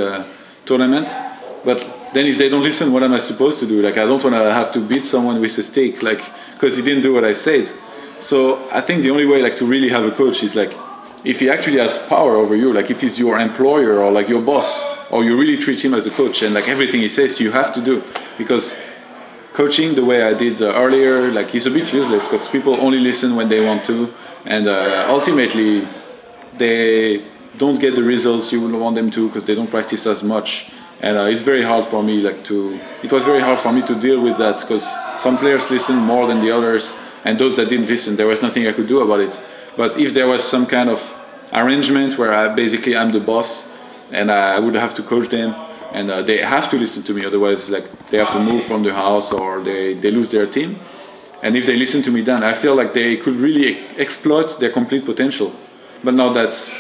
tournament. But then if they don't listen, what am I supposed to do? Like I don't want to have to beat someone with a stick, like because he didn't do what I said. So I think the only way like to really have a coach is like if he actually has power over you, like if he's your employer or like your boss, or you really treat him as a coach and like everything he says you have to do, because coaching the way I did earlier, like it's a bit useless because people only listen when they want to, and ultimately they don't get the results you would want them to because they don't practice as much, and it's very hard for me it was very hard for me to deal with that because some players listen more than the others, and those that didn't listen, there was nothing I could do about it. But if there was some kind of arrangement where I'm the boss and I would have to coach them, and they have to listen to me, otherwise like they have to move from the house or they lose their team. And if they listen to me, then I feel like they could really exploit their complete potential. But now that's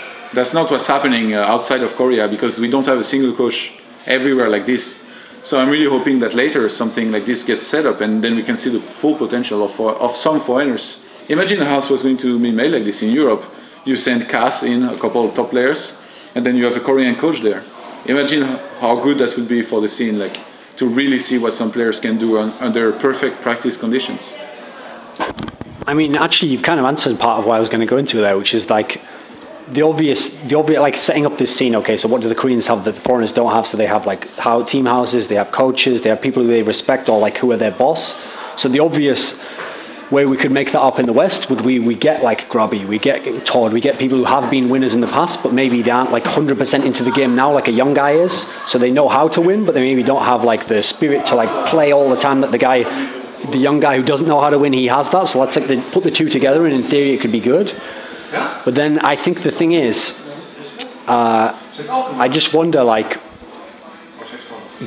not what's happening outside of Korea, because we don't have a single coach everywhere like this. So I'm really hoping that later something like this gets set up, and then we can see the full potential of some foreigners. Imagine a house was going to be made like this in Europe. You send Cass in, a couple of top players, and then you have a Korean coach there. Imagine how good that would be for the scene, like to really see what some players can do under perfect practice conditions. I mean, actually, you've kind of answered part of what I was going to go into there, which is like the obvious, like setting up this scene. Okay, so what do the Koreans have that the foreigners don't have? So they have like team houses, they have coaches, they have people who they respect or like who are their boss. So the obvious way we could make that up in the West would we get like Grubby, we get ToD, we get people who have been winners in the past, but maybe they aren't like 100% into the game now like a young guy is. So they know how to win, but they maybe don't have like the spirit to like play all the time that the young guy who doesn't know how to win, he has that. So let's like put the two together, and in theory it could be good. But then I think the thing is, I just wonder, like,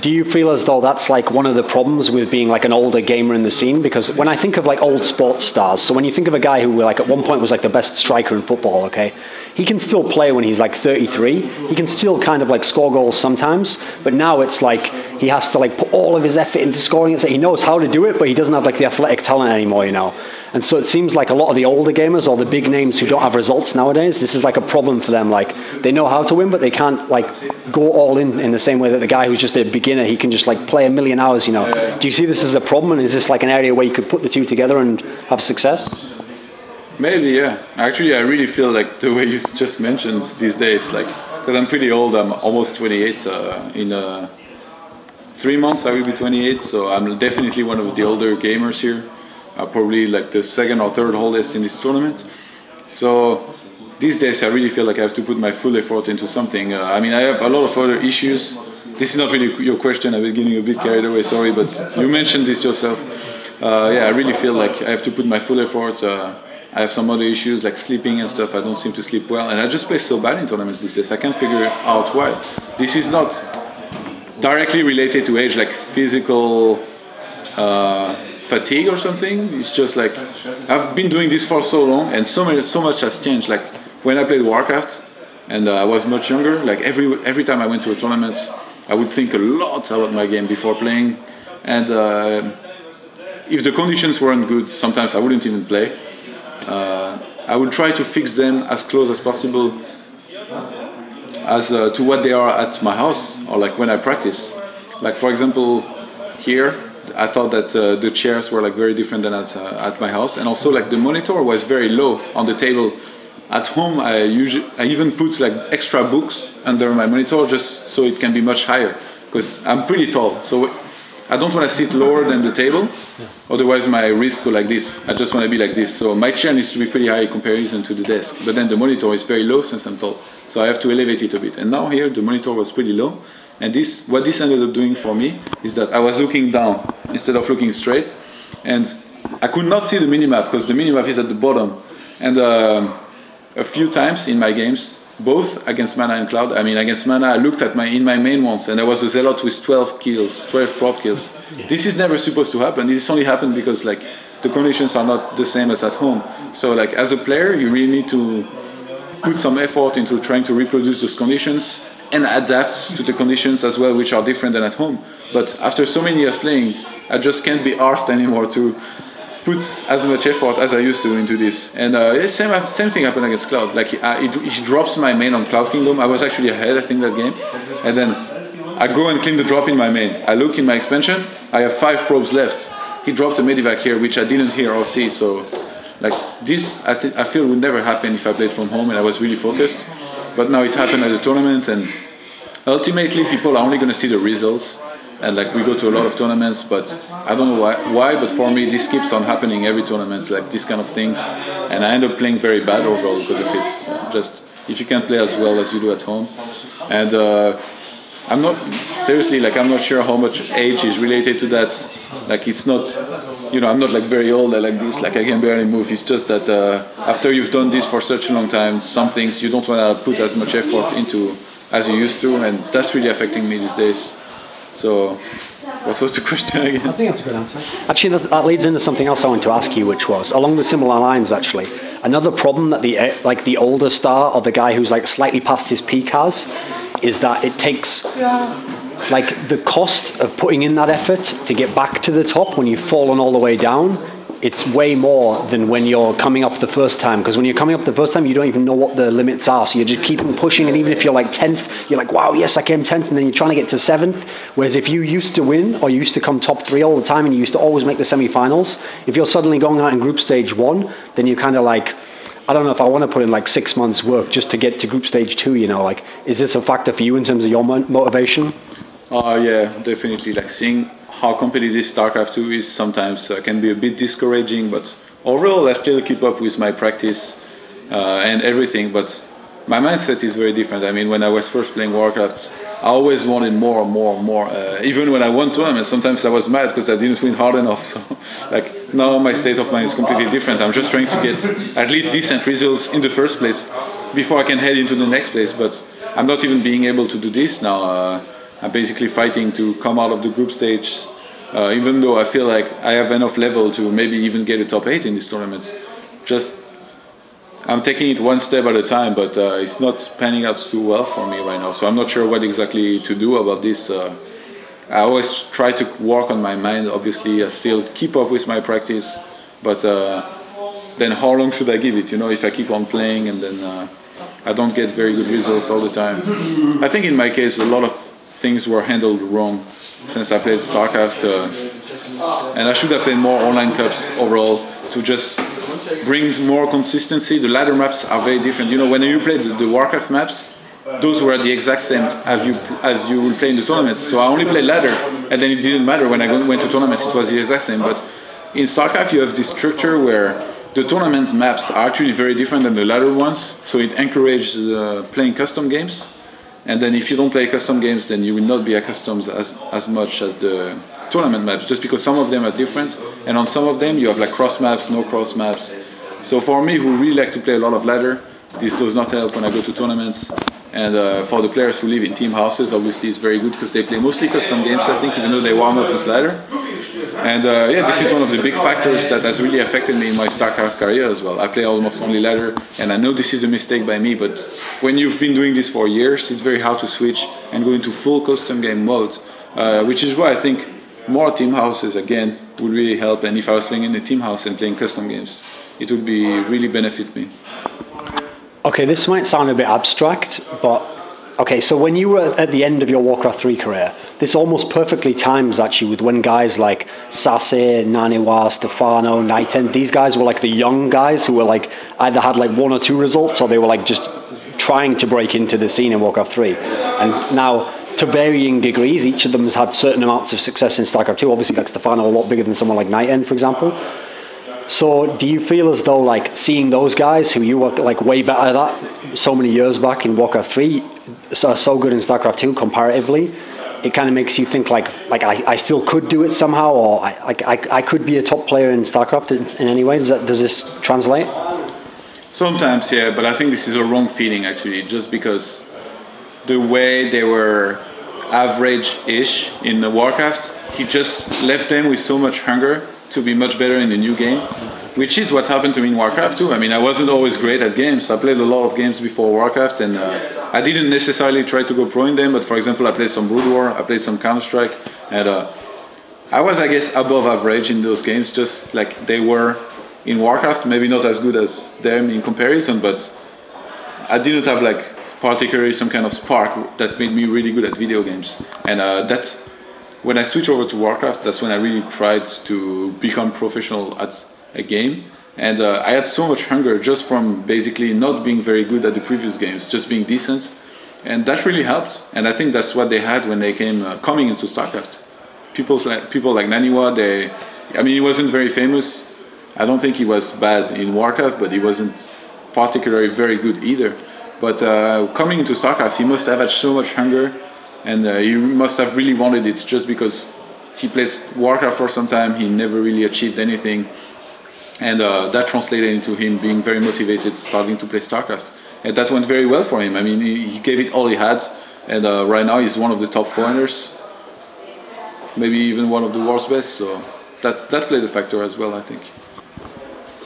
do you feel as though that's like one of the problems with being like an older gamer in the scene? Because when I think of like old sports stars, so when you think of a guy who like at one point was like the best striker in football, okay, he can still play when he's like 33. He can still kind of like score goals sometimes, but now it's like he has to like put all of his effort into scoring it. So he knows how to do it, but he doesn't have like the athletic talent anymore, you know. And so it seems like a lot of the older gamers or the big names who don't have results nowadays, this is like a problem for them. Like they know how to win, but they can't like go all in the same way that the guy who's just a beginner, he can just like play a million hours, you know. Do you see this as a problem, and is this like an area where you could put the two together and have success? Maybe, yeah. Actually, I really feel like the way you just mentioned these days, like, because I'm pretty old, I'm almost 28. In 3 months I will be 28, so I'm definitely one of the older gamers here. Probably like the second or third oldest in this tournament. So these days I really feel like I have to put my full effort into something. I mean, I have a lot of other issues. This is not really your question, I've been getting a bit carried away, sorry, but you mentioned this yourself. Yeah, I really feel like I have to put my full effort. I have some other issues like sleeping and stuff. I don't seem to sleep well, and I just play so bad in tournaments these days. I can't figure out why. This is not directly related to age, like physical fatigue or something. It's just like I've been doing this for so long, and so much has changed. Like when I played Warcraft and I was much younger, like every time I went to a tournament, I would think a lot about my game before playing, and if the conditions weren't good, sometimes I wouldn't even play. I would try to fix them as close as possible as to what they are at my house or like when I practice. Like for example, here I thought that the chairs were like very different than at my house, and also like the monitor was very low on the table At home, I even put like extra books under my monitor just so it can be much higher, because I'm pretty tall. So I don't want to sit lower than the table, otherwise my wrists go like this. I just want to be like this. So my chair needs to be pretty high in comparison to the desk. But then the monitor is very low since I'm tall. So I have to elevate it a bit. And now here the monitor was pretty low. And what this ended up doing for me is that I was looking down instead of looking straight. And I could not see the minimap because the minimap is at the bottom. And a few times in my games, both against Mana and Cloud. I mean, against Mana, I looked at in my main once, and there was a Zealot with 12 kills, 12 prop kills. This is never supposed to happen. This only happened because like the conditions are not the same as at home. So like as a player, you really need to put some effort into trying to reproduce those conditions and adapt to the conditions as well, which are different than at home. But after so many years playing, I just can't be arsed anymore to put as much effort as I used to into this. And same thing happened against Cloud. Like he drops my main on Cloud Kingdom. I was actually ahead, I think, that game. And then I go and clean the drop in my main. I look in my expansion, I have 5 probes left. He dropped a Medivac here, which I didn't hear or see. So like this, I feel would never happen if I played from home and I was really focused. But now it happened at the tournament, and ultimately people are only going to see the results. And like we go to a lot of tournaments, but I don't know why, but for me this keeps on happening every tournament, like this kind of things, and I end up playing very bad overall because of it. Just if you can't play as well as you do at home. And I'm not seriously, like I'm not sure how much age is related to that. Like it's not, you know, I'm not like very old, I like this, like I can barely move. It's just that after you've done this for such a long time, some things you don't want to put as much effort into as you used to, and that's really affecting me these days. So, what was the question again? I think that's a good answer. Actually, that leads into something else I wanted to ask you, which was along the similar lines. Actually, another problem that the older star or the guy who's like slightly past his peak has is that it takes like the cost of putting in that effort to get back to the top when you've fallen all the way down. It's way more than when you're coming up the first time, because when you're coming up the first time, you don't even know what the limits are, so you just keep pushing, and even if you're like 10th, you're like, wow, yes, I came 10th, and then you're trying to get to 7th, whereas if you used to win, or you used to come top 3 all the time, and you used to always make the semi-finals, if you're suddenly going out in group stage 1, then you're kind of like, I don't know if I want to put in like 6 months work just to get to group stage 2, you know, like, is this a factor for you in terms of your motivation? Yeah, definitely, like seeing how competitive StarCraft 2 is sometimes can be a bit discouraging, but overall I still keep up with my practice and everything, but my mindset is very different. I mean, when I was first playing WarCraft, I always wanted more and more and more. Even when I won tournaments, sometimes I was mad because I didn't win hard enough. So, like, now my state of mind is completely different. I'm just trying to get at least decent results in the first place before I can head into the next place, but I'm not even being able to do this now. I'm basically fighting to come out of the group stage, even though I feel like I have enough level to maybe even get a top 8 in these tournaments. Just, I'm taking it one step at a time, but it's not panning out too well for me right now. So I'm not sure what exactly to do about this. I always try to work on my mind, obviously. I still keep up with my practice, but then how long should I give it? You know, if I keep on playing and then I don't get very good results all the time. I think in my case, a lot of things were handled wrong since I played StarCraft, and I should have played more online cups overall to just bring more consistency. The ladder maps are very different. You know, when you played the WarCraft maps, those were the exact same as you will play in the tournaments. So I only played ladder, and then it didn't matter when I went to tournaments, it was the exact same. But in StarCraft you have this structure where the tournament maps are actually very different than the ladder ones, so it encourages playing custom games. And then if you don't play custom games, then you will not be accustomed as much as the tournament maps, just because some of them are different. And on some of them, you have like cross maps, no cross maps. So for me, who really like to play a lot of ladder, this does not help when I go to tournaments. And for the players who live in team houses, obviously it's very good because they play mostly custom games, I think, even though they warm up with ladder. And yeah, this is one of the big factors that has really affected me in my StarCraft career as well. I play almost only ladder, and I know this is a mistake by me, but when you've been doing this for years, it's very hard to switch and go into full custom game mode, which is why I think more team houses, again, would really help. And if I was playing in a team house and playing custom games, it would be really benefit me. Okay, this might sound a bit abstract, but Okay, so when you were at the end of your WarCraft 3 career, this almost perfectly times actually with when guys like SaSe, NaNiwa, Stephano, NightEnD, these guys were like the young guys who were like either had like 1 or 2 results, or they were like just trying to break into the scene in WarCraft 3. And now, to varying degrees, each of them has had certain amounts of success in StarCraft 2. Obviously, like Stephano, a lot bigger than someone like NightEnD, for example. So do you feel as though like seeing those guys who you were like way better at that so many years back in WarCraft 3 so good in StarCraft 2 comparatively, it kind of makes you think like I still could do it somehow, or I could be a top player in StarCraft in any way? Does this translate? Sometimes, yeah, but I think this is a wrong feeling actually, just because the way they were average-ish in the WarCraft, he just left them with so much hunger to be much better in the new game, which is what happened to me in WarCraft 2. I mean, I wasn't always great at games. I played a lot of games before WarCraft, and I didn't necessarily try to go pro in them, but for example, I played some Brood War, I played some Counter-Strike, and I was, I guess, above average in those games, just like they were in WarCraft, maybe not as good as them in comparison, but I didn't have like particularly some kind of spark that made me really good at video games. And that's when I switched over to WarCraft, that's when I really tried to become professional at a game. And I had so much hunger just from basically not being very good at the previous games, just being decent. And that really helped. And I think that's what they had when they came coming into StarCraft. People like NaNiwa, I mean, he wasn't very famous. I don't think he was bad in WarCraft, but he wasn't particularly very good either. But coming into StarCraft, he must have had so much hunger, and he must have really wanted it, just because he played WarCraft for some time, he never really achieved anything. And that translated into him being very motivated, starting to play StarCraft. And that went very well for him. I mean, he gave it all he had, and right now he's one of the top foreigners, maybe even one of the world's best. So that played a factor as well, I think.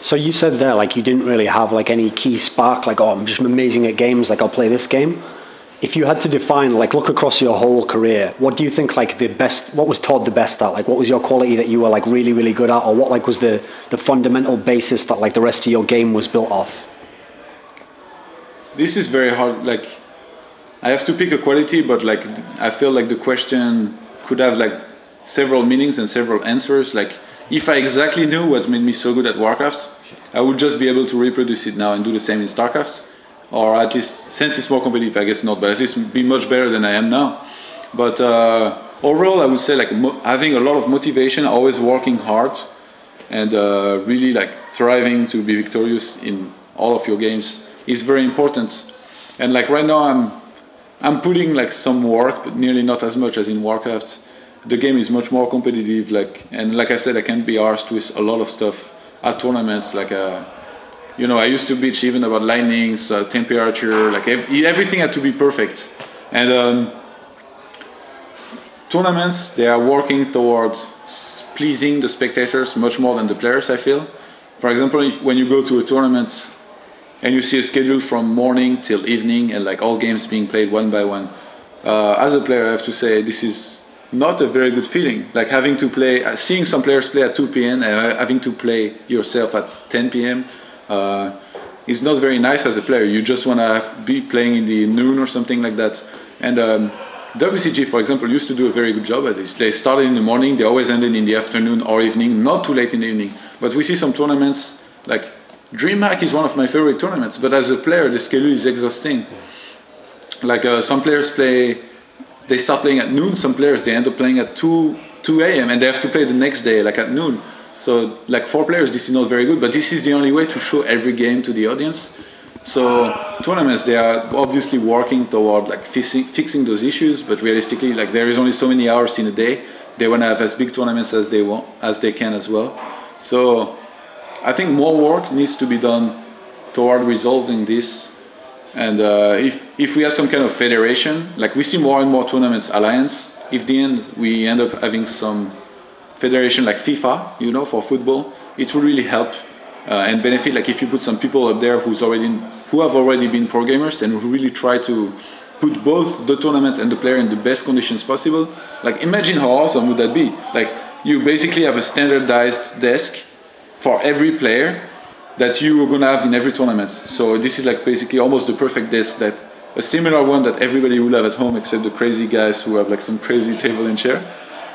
So you said there, like, you didn't really have like any key spark, like, oh, I'm just amazing at games, like I'll play this game. If you had to define, like, look across your whole career, what do you think, like, what was ToD the best at? Like, what was your quality that you were like really, really good at, or what like was the fundamental basis that like the rest of your game was built off? This is very hard. Like, I have to pick a quality, but like I feel like the question could have like several meanings and several answers. Like, if I exactly knew what made me so good at WarCraft, I would just be able to reproduce it now and do the same in StarCraft. Or at least, since it's more competitive, I guess not, but at least be much better than I am now. But overall, I would say like having a lot of motivation, always working hard, and really like thriving to be victorious in all of your games is very important. And like right now, I'm putting like some work, but nearly not as much as in WarCraft. The game is much more competitive, and like I said, I can't be arsed with a lot of stuff at tournaments. Like, you know, I used to bitch even about lightnings, temperature, like everything had to be perfect. And tournaments, they are working towards pleasing the spectators much more than the players, I feel. For example, when you go to a tournament and you see a schedule from morning till evening and like all games being played one by one, as a player, I have to say this is not a very good feeling. Like having to play, seeing some players play at 2 p.m. and having to play yourself at 10 p.m. Is not very nice as a player. You just want to be playing in the noon or something like that. And WCG, for example, used to do a very good job at this. They started in the morning, they always ended in the afternoon or evening, not too late in the evening. But we see some tournaments, like DreamHack is one of my favorite tournaments, but as a player, the schedule is exhausting. Like some players they start playing at noon, some players, they end up playing at 2 a.m. and they have to play the next day, like at noon. So, like for players, this is not very good, but this is the only way to show every game to the audience. So, tournaments, they are obviously working toward like fixing those issues, but realistically, like there is only so many hours in a day. They want to have as big tournaments as they can as well. So, I think more work needs to be done toward resolving this. And if we have some kind of federation, like we see more and more tournaments alliance, if the end we end up having some federation like FIFA, you know, for football, it will really help and benefit. Like if you put some people up there who have already been pro gamers and who really try to put both the tournament and the player in the best conditions possible. Like imagine how awesome would that be? Like you basically have a standardized desk for every player that you are gonna have in every tournament. So this is like basically almost the perfect desk that a similar one that everybody will have at home, except the crazy guys who have like some crazy table and chair.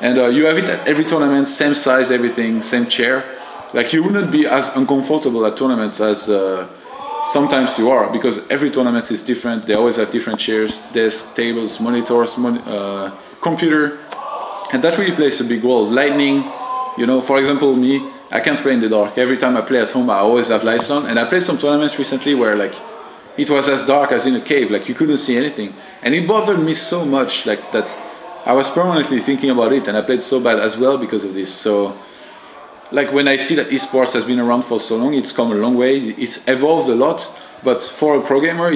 And you have it at every tournament, same size, everything, same chair. Like you wouldn't be as uncomfortable at tournaments as sometimes you are, because every tournament is different. They always have different chairs, desks, tables, monitors, computer, and that really plays a big role. Lighting, you know, for example, me, I can't play in the dark. Every time I play at home, I always have lights on, and I played some tournaments recently where like it was as dark as in a cave, like you couldn't see anything, and it bothered me so much, like that I was permanently thinking about it, and I played so bad as well because of this. So like when I see that esports has been around for so long, it's come a long way, it's evolved a lot, but for a pro gamer,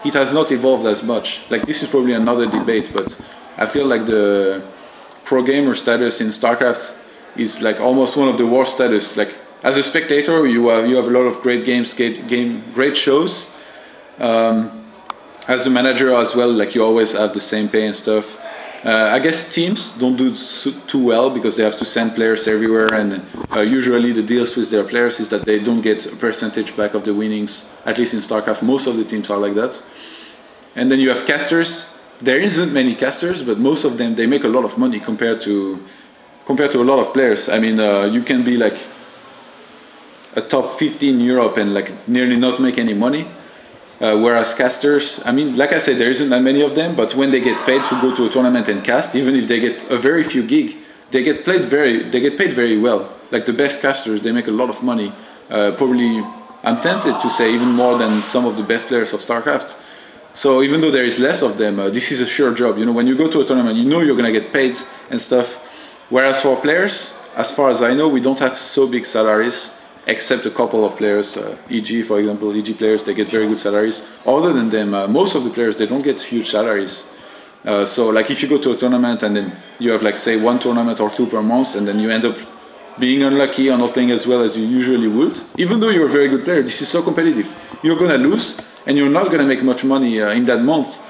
it has not evolved as much. Like this is probably another debate, but I feel like the pro gamer status in StarCraft is like almost one of the worst status. Like as a spectator, you have a lot of great games, great shows. As the manager as well, like you always have the same pay and stuff. I guess teams don't do too well because they have to send players everywhere, and usually the deals with their players is that they don't get a percentage back of the winnings. At least in StarCraft, most of the teams are like that. And then you have casters. There isn't many casters, but most of them, they make a lot of money compared to a lot of players. I mean, you can be like a top 50 in Europe and like nearly not make any money. Whereas casters, I mean, like I said, there isn't that many of them, but when they get paid to go to a tournament and cast, even if they get a very few gig, they get paid very well. Like the best casters, they make a lot of money. Probably, I'm tempted to say even more than some of the best players of StarCraft. So even though there is less of them, this is a sure job. You know, when you go to a tournament, you know you're gonna get paid and stuff. Whereas for players, as far as I know, we don't have so big salaries, except a couple of players, EG, for example, EG players, they get very good salaries. Other than them, most of the players, they don't get huge salaries. So like if you go to a tournament and then you have like say one tournament or two per month, and then you end up being unlucky or not playing as well as you usually would, even though you're a very good player, this is so competitive. You're gonna lose and you're not gonna make much money in that month.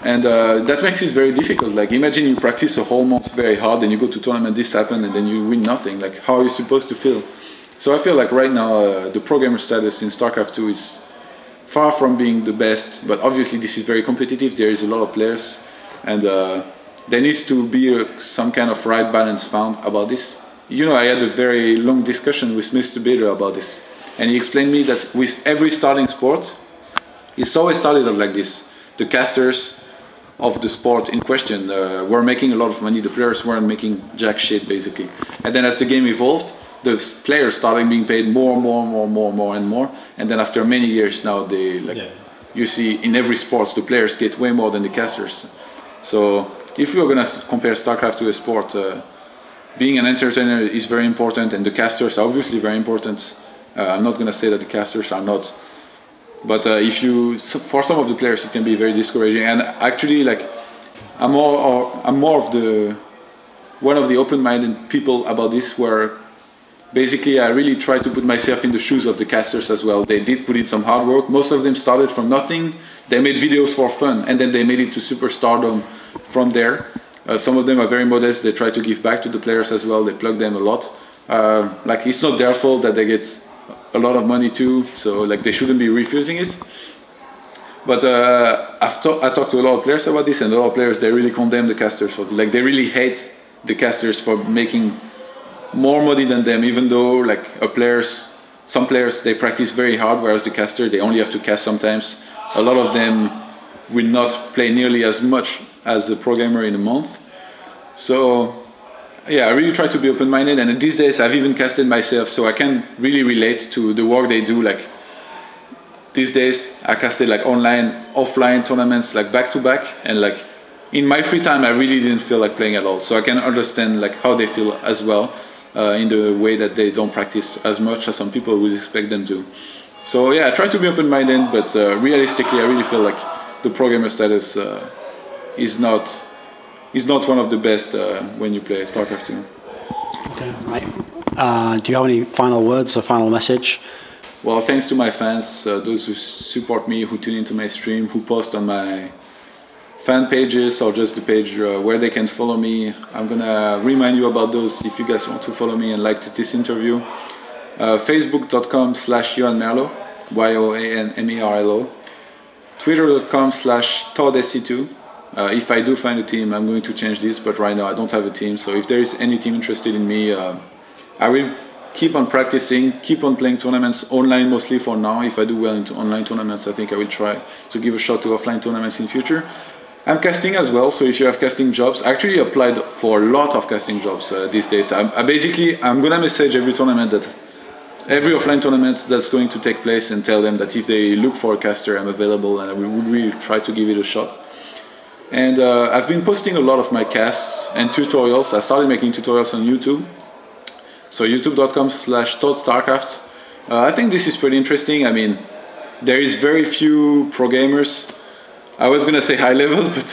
And that makes it very difficult. Like imagine you practice a whole month very hard and you go to tournament, this happened, and then you win nothing. Like how are you supposed to feel? So I feel like right now the pro gamer status in StarCraft 2 is far from being the best, but obviously this is very competitive, there is a lot of players, and there needs to be some kind of right balance found about this. You know, I had a very long discussion with Mr. Bader about this, and he explained me that with every starting sport, it's always started like this. The casters of the sport in question were making a lot of money, the players weren't making jack shit basically. And then as the game evolved, the players started being paid more and more, and then after many years now they you see in every sport the players get way more than the casters. So if you're gonna compare StarCraft to a sport, being an entertainer is very important, and the casters are obviously very important. I'm not gonna say that the casters are not, but for some of the players it can be very discouraging. And actually, like I'm more of one of the open-minded people about this, where basically, I really try to put myself in the shoes of the casters as well. They did put in some hard work. Most of them started from nothing. They made videos for fun, and then they made it to superstardom from there. Some of them are very modest. They try to give back to the players as well. They plug them a lot. Like it's not their fault that they get a lot of money too. So like they shouldn't be refusing it. But I talked to a lot of players about this, and a lot of players, they really condemn the casters for like they really hate the casters for making more money than them, even though like some players they practice very hard, whereas the caster they only have to cast sometimes. A lot of them will not play nearly as much as a pro gamer in a month. So yeah, I really try to be open-minded, and these days I've even casted myself, so I can really relate to the work they do. Like these days I casted like online, offline tournaments like back to back, and like in my free time I really didn't feel like playing at all. So I can understand like how they feel as well. In the way that they don't practice as much as some people would expect them to. So yeah, I try to be open-minded, but realistically, I really feel like the pro gamer status is not one of the best when you play StarCraft 2. Okay, right. Do you have any final words or final message? Well, thanks to my fans, those who support me, who tune into my stream, who post on my fan pages or just the page where they can follow me. I'm gonna remind you about those if you guys want to follow me and like this interview. Facebook.com/YoanMerlo, YoanMerlo. twitter.com/ToDSC2. If I do find a team, I'm going to change this, but right now I don't have a team. So if there is any team interested in me, I will keep on practicing, keep on playing tournaments online mostly for now. If I do well into online tournaments, I think I will try to give a shot to offline tournaments in future. I'm casting as well, so if you have casting jobs, I actually applied for a lot of casting jobs these days. I'm gonna message every offline tournament that's going to take place and tell them that if they look for a caster, I'm available, and I will really try to give it a shot. And I've been posting a lot of my casts and tutorials. I started making tutorials on YouTube. So youtube.com/ToDStarcraft. I think this is pretty interesting. I mean, there is very few pro gamers. I was gonna say high level, but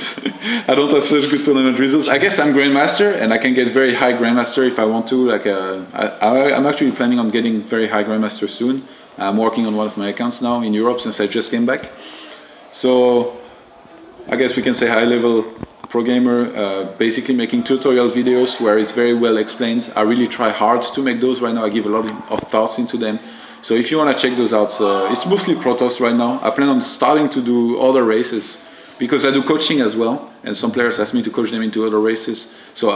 I don't have such good tournament results. I guess I'm Grandmaster, and I can get very high Grandmaster if I want to. Like, I'm actually planning on getting very high Grandmaster soon. I'm working on one of my accounts now in Europe since I just came back. So I guess we can say high level pro gamer, basically making tutorial videos where it's very well explained. I really try hard to make those right now. I give a lot of thoughts into them. So if you want to check those out, it's mostly Protoss right now. I plan on starting to do other races because I do coaching as well, and some players ask me to coach them into other races. So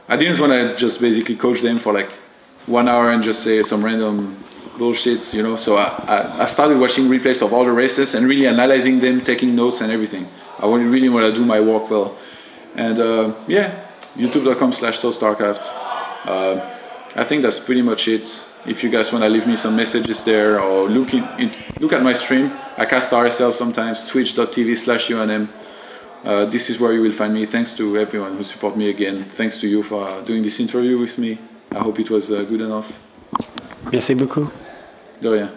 I didn't want to just basically coach them for like 1 hour and just say some random bullshit, you know. So I started watching replays of all the races and really analyzing them, taking notes and everything. I really want to do my work well. And yeah, youtube.com/ToDStarcraft. I think that's pretty much it. If you guys want to leave me some messages there or look at my stream, I cast RSL sometimes, twitch.tv/Yoan. This is where you will find me. Thanks to everyone who support me again. Thanks to you for doing this interview with me. I hope it was good enough. Merci beaucoup. De rien.